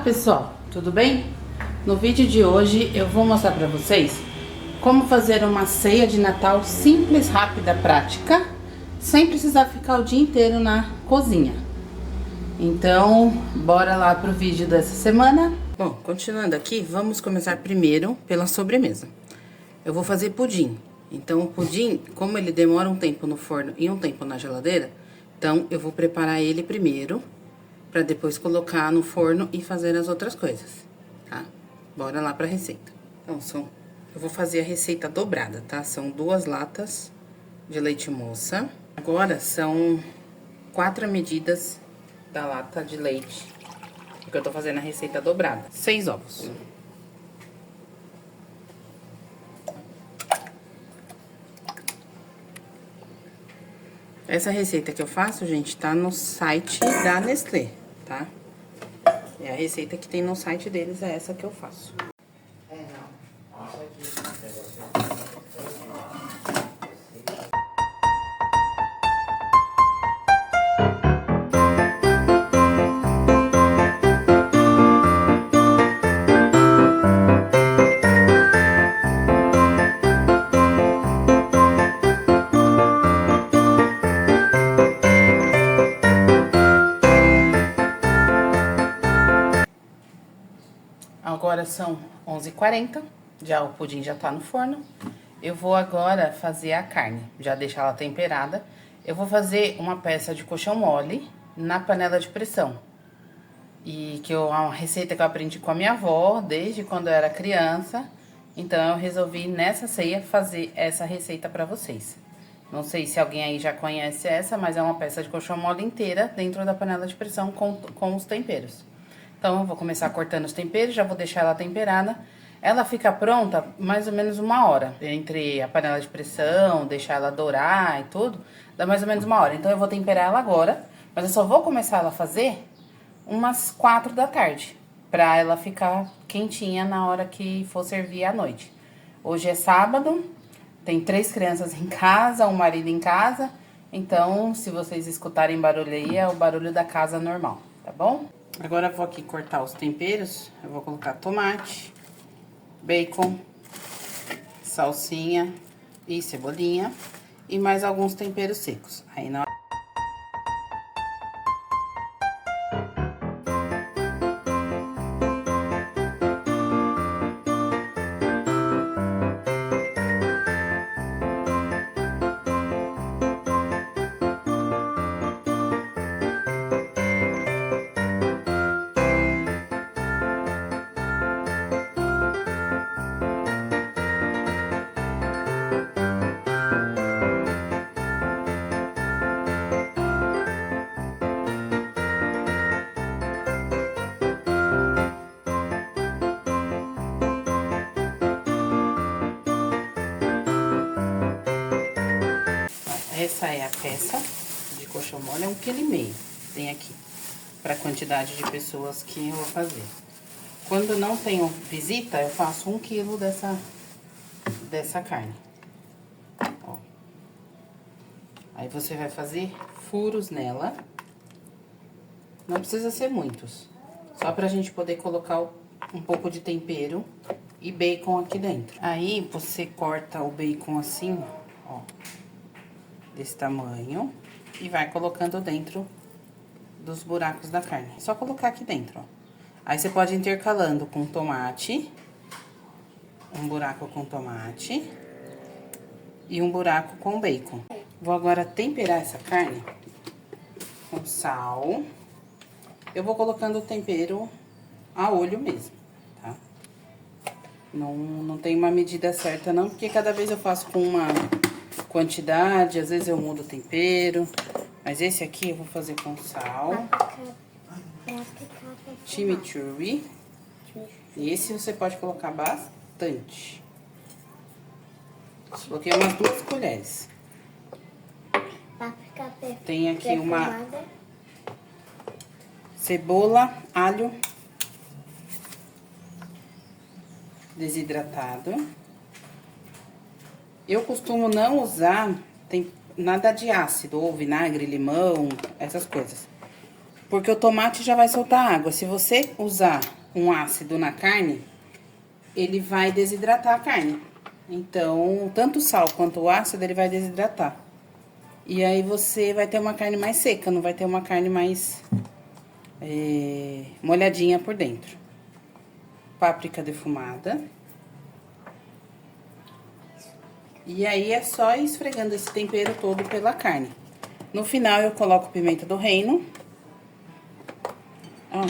pessoal, tudo bem? No vídeo de hoje eu vou mostrar para vocês como fazer uma ceia de Natal simples, rápida, prática, sem precisar ficar o dia inteiro na cozinha. Então, bora lá pro vídeo dessa semana. Bom, continuando aqui, vamos começar primeiro pela sobremesa. Eu vou fazer pudim. Então, o pudim, como ele demora um tempo no forno e um tempo na geladeira, então eu vou preparar ele primeiro, para depois colocar no forno e fazer as outras coisas, tá? Bora lá pra receita. Então, eu vou fazer a receita dobrada, tá? São 2 latas de leite moça. Agora, são 4 medidas da lata de leite, porque eu tô fazendo a receita dobrada. 6 ovos. Essa receita que eu faço, gente, tá no site da Nestlé, tá? É a receita que tem no site deles, é essa que eu faço. Agora são 11h40, já o pudim já tá no forno. Eu vou agora fazer a carne, já deixar ela temperada. Eu vou fazer uma peça de coxão mole na panela de pressão. É uma receita que eu aprendi com a minha avó, desde quando eu era criança. Então, eu resolvi nessa ceia fazer essa receita pra vocês. Não sei se alguém aí já conhece essa, mas é uma peça de coxão mole inteira dentro da panela de pressão com os temperos. Então, eu vou começar cortando os temperos, já vou deixar ela temperada. Ela fica pronta mais ou menos 1 hora. Entre a panela de pressão, deixar ela dourar e tudo, dá mais ou menos 1 hora. Então, eu vou temperar ela agora, mas eu só vou começar ela a fazer umas 4 da tarde, pra ela ficar quentinha na hora que for servir à noite. Hoje é sábado, tem 3 crianças em casa, um marido em casa. Então, se vocês escutarem barulho aí, é o barulho da casa normal, tá bom? Agora eu vou aqui cortar os temperos. Eu vou colocar tomate, bacon, salsinha e cebolinha e mais alguns temperos secos. Aí na hora... Essa é a peça de coxão mole, é 1,5 kg, tem aqui, para a quantidade de pessoas que eu vou fazer. Quando não tenho visita, eu faço 1 kg dessa carne. Ó. Aí você vai fazer furos nela, não precisa ser muitos, só pra gente poder colocar um pouco de tempero e bacon aqui dentro. Aí você corta o bacon assim, ó, desse tamanho, e vai colocando dentro dos buracos da carne. É só colocar aqui dentro, ó. Aí você pode ir intercalando com tomate, um buraco com tomate e um buraco com bacon. Vou agora temperar essa carne com sal. Eu vou colocando o tempero a olho mesmo, tá? Não tem uma medida certa não, porque cada vez eu faço com uma quantidade, às vezes eu mudo o tempero, mas esse aqui eu vou fazer com sal, chimichurri, e esse você pode colocar bastante. Coloquei umas 2 colheres. Tem aqui uma cebola, alho desidratado. Eu costumo não usar nada de ácido, ou vinagre, limão, essas coisas. Porque o tomate já vai soltar água. Se você usar um ácido na carne, ele vai desidratar a carne. Então, tanto o sal quanto o ácido, ele vai desidratar. E aí você vai ter uma carne mais seca, não vai ter uma carne mais molhadinha por dentro. Páprica defumada. E aí é só ir esfregando esse tempero todo pela carne. No final eu coloco pimenta do reino. Ó,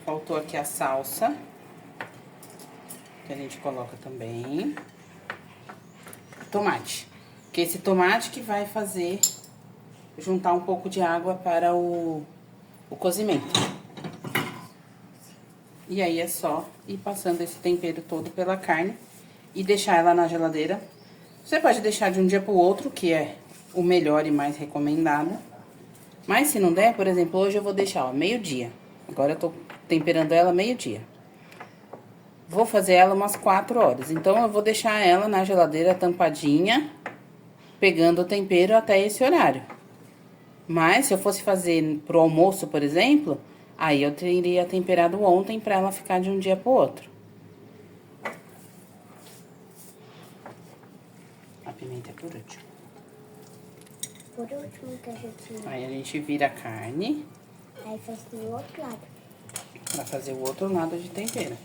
faltou aqui a salsa, que a gente coloca também. Tomate, que esse tomate que vai fazer juntar um pouco de água para o cozimento. E aí é só ir passando esse tempero todo pela carne e deixar ela na geladeira. Você pode deixar de um dia pro outro, que é o melhor e mais recomendado. Mas se não der, por exemplo, hoje eu vou deixar, ó, meio-dia. Agora eu tô temperando ela meio-dia. Vou fazer ela umas 4 horas. Então, eu vou deixar ela na geladeira tampadinha, pegando o tempero até esse horário. Mas, se eu fosse fazer pro almoço, por exemplo, aí eu teria temperado ontem pra ela ficar de um dia pro outro. A pimenta é por último. Por último que a gente... Aí a gente vira a carne. Aí faz do outro lado. Pra fazer o outro lado de tempero.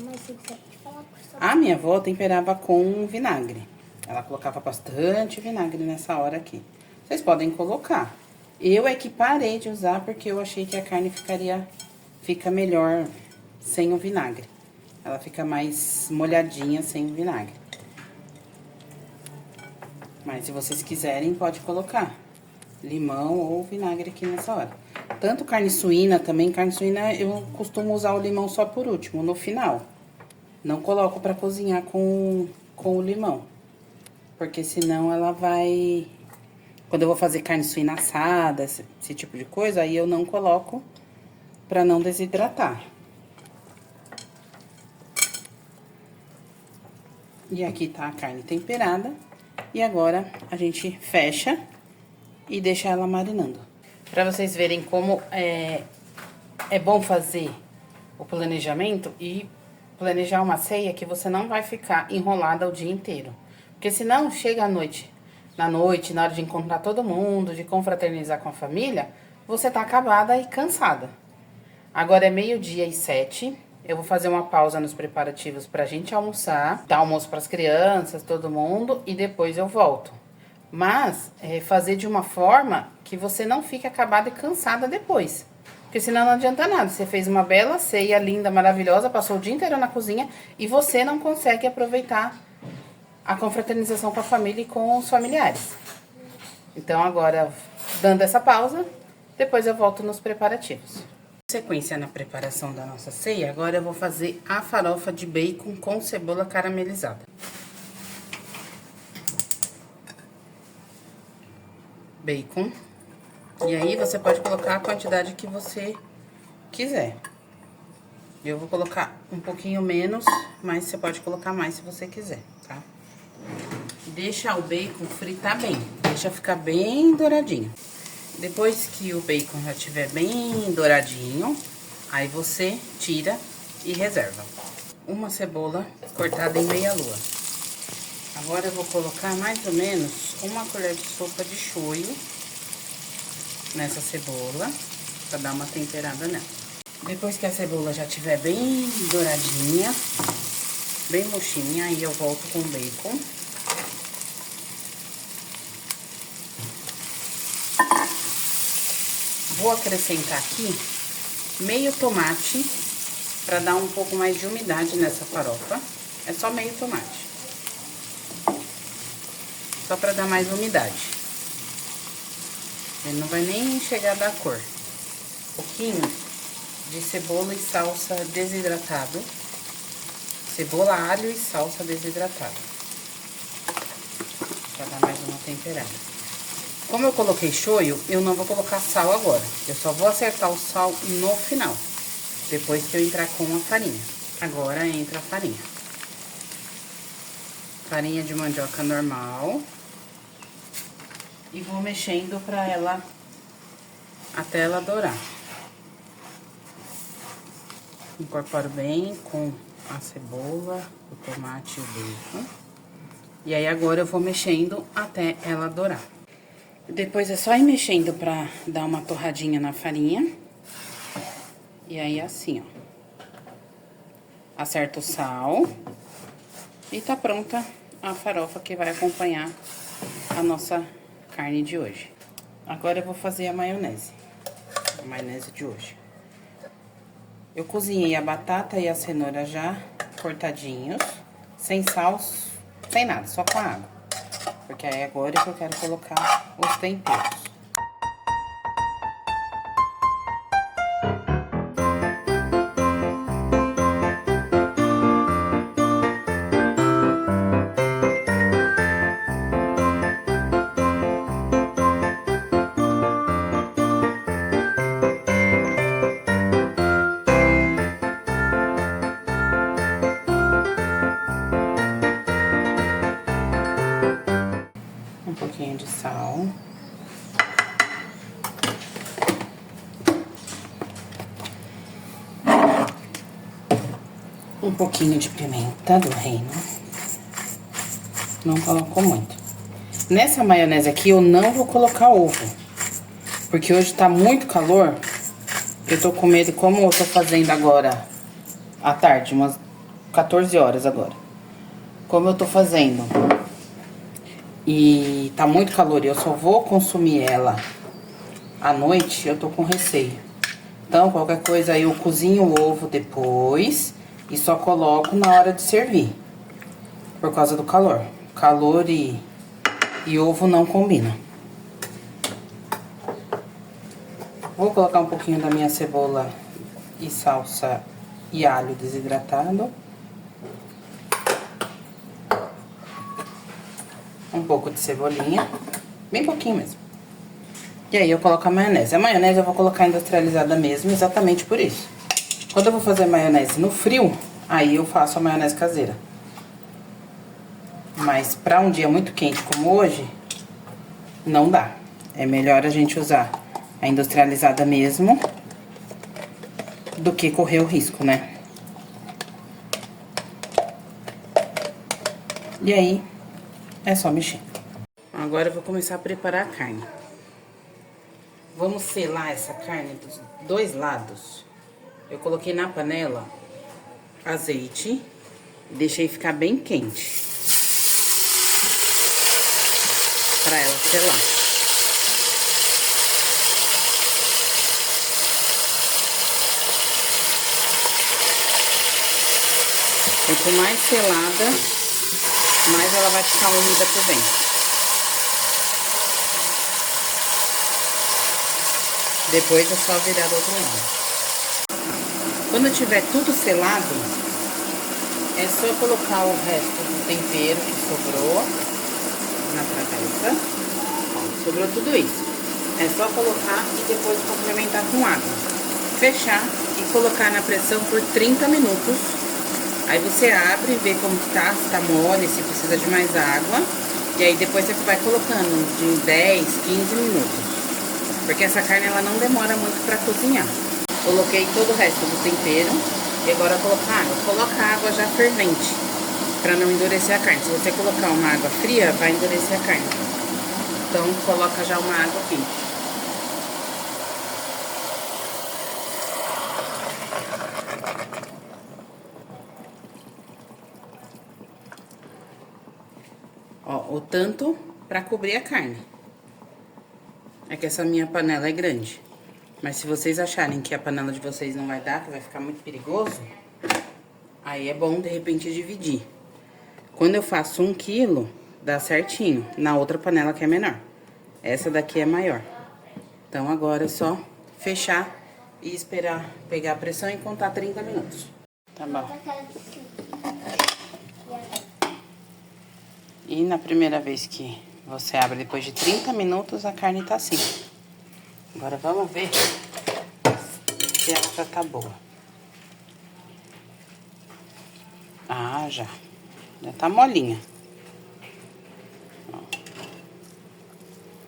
Mas se você pode falar com sua... A minha avó temperava com vinagre. Ela colocava bastante vinagre nessa hora aqui. Vocês podem colocar. Eu é que parei de usar porque eu achei que a carne fica melhor sem o vinagre. Ela fica mais molhadinha sem o vinagre. Mas se vocês quiserem, pode colocar limão ou vinagre aqui nessa hora. Tanto carne suína também, carne suína eu costumo usar o limão só por último, no final. Não coloco pra cozinhar com o limão. Porque senão ela vai... Quando eu vou fazer carne suína assada, esse tipo de coisa, aí eu não coloco pra não desidratar. E aqui tá a carne temperada. E agora a gente fecha e deixa ela marinando. Pra vocês verem como é bom fazer o planejamento e planejar uma ceia que você não vai ficar enrolada o dia inteiro. Porque senão chega na hora de encontrar todo mundo, de confraternizar com a família, você tá acabada e cansada. Agora é 12:07. Eu vou fazer uma pausa nos preparativos pra gente almoçar, dar almoço pras crianças, todo mundo, e depois eu volto. Mas, fazer de uma forma que você não fique acabada e cansada depois. Porque senão não adianta nada. Você fez uma bela ceia, linda, maravilhosa, passou o dia inteiro na cozinha e você não consegue aproveitar a confraternização com a família e com os familiares. Então, agora, dando essa pausa, depois eu volto nos preparativos. Sequência na preparação da nossa ceia, agora eu vou fazer a farofa de bacon com cebola caramelizada. Bacon. E aí, você pode colocar a quantidade que você quiser. Eu vou colocar um pouquinho menos, mas você pode colocar mais se você quiser, tá? Deixa o bacon fritar bem, deixa ficar bem douradinho. Depois que o bacon já estiver bem douradinho, aí você tira e reserva. Uma cebola cortada em meia lua. Agora eu vou colocar mais ou menos uma colher de sopa de shoyu nessa cebola, pra dar uma temperada nela. Depois que a cebola já estiver bem douradinha, bem murchinha, aí eu volto com o bacon. Vou acrescentar aqui meio tomate, pra dar um pouco mais de umidade nessa farofa. É só meio tomate. Só pra dar mais umidade. Ele não vai nem chegar a dar cor. Um pouquinho de cebola e salsa desidratado. Cebola, alho e salsa desidratado. Pra dar mais uma temperada. Como eu coloquei shoyu, eu não vou colocar sal agora. Eu só vou acertar o sal no final. Depois que eu entrar com a farinha. Agora entra a farinha. Farinha de mandioca normal. E vou mexendo pra ela, até ela dourar. Incorporo bem com a cebola, o tomate e o bacon. E aí, agora eu vou mexendo até ela dourar. Depois é só ir mexendo pra dar uma torradinha na farinha. E aí, assim, ó. Acerta o sal. E tá pronta a farofa que vai acompanhar a nossa carne de hoje. Agora eu vou fazer a maionese. A maionese de hoje. Eu cozinhei a batata e a cenoura já cortadinhos, sem sal, sem nada, só com a água. Porque aí agora é que eu quero colocar os temperos. Um pouquinho de sal. Um pouquinho de pimenta do reino. Não coloco muito. Nessa maionese aqui eu não vou colocar ovo. Porque hoje tá muito calor. Eu tô com medo, como eu tô fazendo agora à tarde, umas 14 horas agora. Como eu tô fazendo e tá muito calor e eu só vou consumir ela à noite, eu tô com receio. Então, qualquer coisa aí eu cozinho o ovo depois e só coloco na hora de servir. Por causa do calor. Calor e ovo não combina. Vou colocar um pouquinho da minha cebola e salsa e alho desidratado. Um pouco de cebolinha, bem pouquinho mesmo. E aí eu coloco a maionese. A maionese eu vou colocar industrializada mesmo, exatamente por isso. Quando eu vou fazer maionese no frio, aí eu faço a maionese caseira. Mas pra um dia muito quente como hoje, não dá. É melhor a gente usar a industrializada mesmo do que correr o risco, né? E aí, é só mexer. Agora eu vou começar a preparar a carne. Vamos selar essa carne dos dois lados. Eu coloquei na panela azeite e deixei ficar bem quente. Pra ela selar. Quanto mais selada, mais ela vai ficar úmida por dentro. Depois é só virar do outro lado. Quando tiver tudo selado, é só colocar o resto do tempero que sobrou na travessa. Ó, sobrou tudo isso. É só colocar e depois complementar com água. Fechar e colocar na pressão por 30 minutos. Aí você abre e vê como tá, se tá mole, se precisa de mais água. E aí depois você vai colocando de 10, 15 minutos. Porque essa carne ela não demora muito pra cozinhar. Coloquei todo o resto do tempero. E agora colocar água. Coloca a água já fervente, pra não endurecer a carne. Se você colocar uma água fria, vai endurecer a carne. Então coloca já uma água quente. Ó, o tanto pra cobrir a carne. É que essa minha panela é grande. Mas se vocês acharem que a panela de vocês não vai dar, que vai ficar muito perigoso, aí é bom, de repente, dividir. Quando eu faço 1 quilo, dá certinho. Na outra panela que é menor. Essa daqui é maior. Então, agora é só fechar e esperar pegar a pressão e contar 30 minutos. Tá bom. E na primeira vez que você abre, depois de 30 minutos, a carne tá assim. Agora vamos ver se ela já tá boa. Ah, já. Já tá molinha. Ó.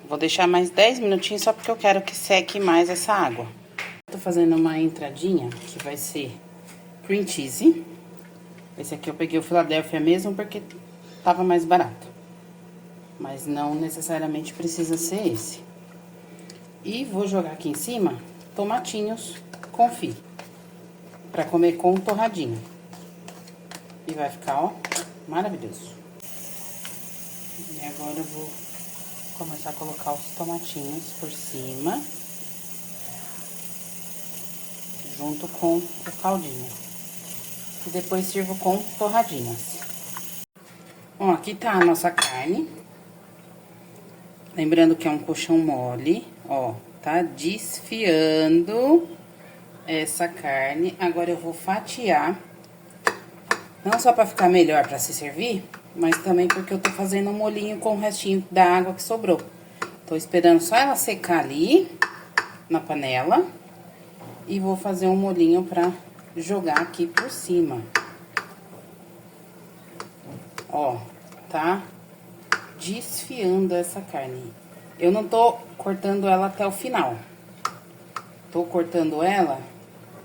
Vou deixar mais 10 minutinhos só porque eu quero que seque mais essa água. Tô fazendo uma entradinha que vai ser cream cheese. Esse aqui eu peguei o Philadelphia mesmo porque tava mais barato. Mas não necessariamente precisa ser esse. E vou jogar aqui em cima tomatinhos confit. Pra comer com torradinho. E vai ficar, ó, maravilhoso. E agora eu vou começar a colocar os tomatinhos por cima. Junto com o caldinho. E depois sirvo com torradinhas. Bom, aqui tá a nossa carne. Lembrando que é um colchão mole, ó. Tá desfiando essa carne. Agora eu vou fatiar. Não só pra ficar melhor pra se servir, mas também porque eu tô fazendo um molhinho com o restinho da água que sobrou. Tô esperando só ela secar ali na panela. E vou fazer um molhinho pra jogar aqui por cima. Ó, tá desfiando essa carne. Eu não tô cortando ela até o final. Tô cortando ela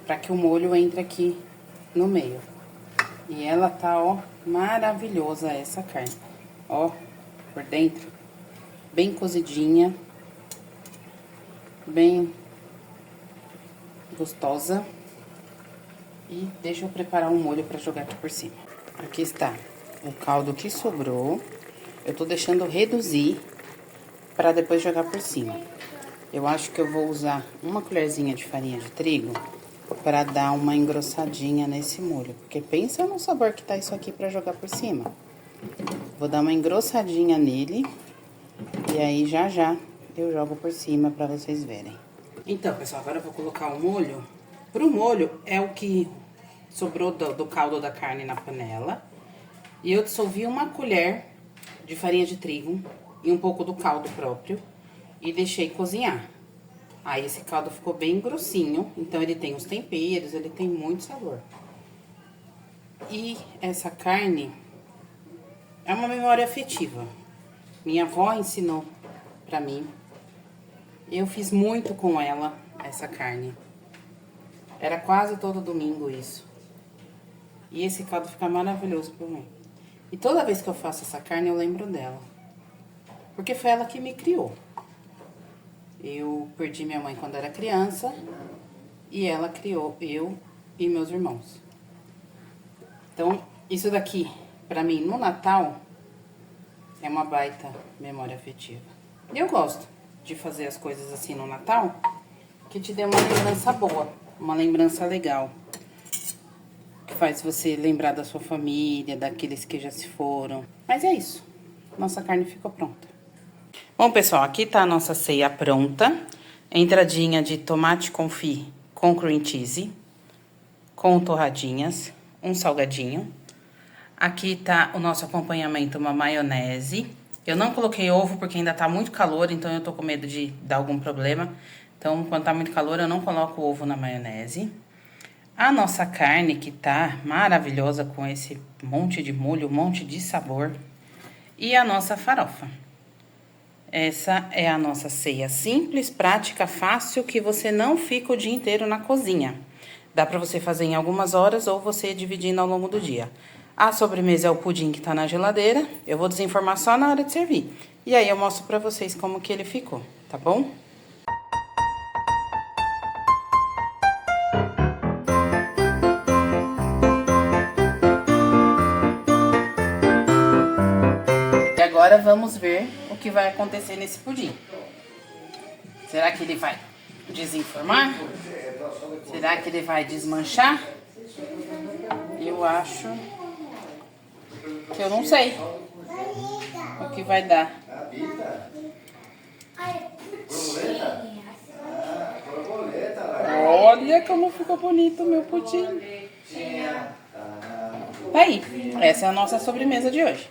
pra que o molho entre aqui no meio. E ela tá, ó, maravilhosa essa carne. Ó, por dentro, bem cozidinha, bem gostosa. E deixa eu preparar um molho pra jogar aqui por cima. Aqui está o caldo que sobrou. Eu tô deixando reduzir pra depois jogar por cima. Eu acho que eu vou usar uma colherzinha de farinha de trigo pra dar uma engrossadinha nesse molho. Porque pensa no sabor que tá isso aqui pra jogar por cima. Vou dar uma engrossadinha nele. E aí, já já, eu jogo por cima pra vocês verem. Então, pessoal, agora eu vou colocar o molho. Pro molho, é o que sobrou do caldo da carne na panela. E eu dissolvi uma colher de farinha de trigo e um pouco do caldo próprio. E deixei cozinhar. Aí, esse caldo ficou bem grossinho. Então, ele tem os temperos, ele tem muito sabor. E essa carne é uma memória afetiva. Minha avó ensinou pra mim. Eu fiz muito com ela, essa carne. Era quase todo domingo isso. E esse caldo fica maravilhoso pra mim. E toda vez que eu faço essa carne, eu lembro dela. Porque foi ela que me criou. Eu perdi minha mãe quando era criança. E ela criou eu e meus irmãos. Então, isso daqui, pra mim, no Natal, é uma baita memória afetiva. E eu gosto de fazer as coisas assim no Natal, que te dê uma lembrança boa, uma lembrança legal. Que faz você lembrar da sua família, daqueles que já se foram. Mas é isso. Nossa carne ficou pronta. Bom, pessoal, aqui tá a nossa ceia pronta. Entradinha de tomate confit com cream cheese, com torradinhas, um salgadinho. Aqui tá o nosso acompanhamento, uma maionese. Eu não coloquei ovo porque ainda tá muito calor, então eu tô com medo de dar algum problema. Então, quando tá muito calor, eu não coloco ovo na maionese. A nossa carne, que tá maravilhosa com esse monte de molho, um monte de sabor. E a nossa farofa. Essa é a nossa ceia simples, prática, fácil, que você não fica o dia inteiro na cozinha. Dá pra você fazer em algumas horas ou você dividindo ao longo do dia. A sobremesa é o pudim que tá na geladeira. Eu vou desenformar só na hora de servir. E aí eu mostro pra vocês como que ele ficou, tá bom? E agora vamos ver o que vai acontecer nesse pudim. Será que ele vai desenformar? Será que ele vai desmanchar? Eu acho que eu não sei o que vai dar. Olha como ficou bonito o meu pudim. Tá aí, essa é a nossa sobremesa de hoje.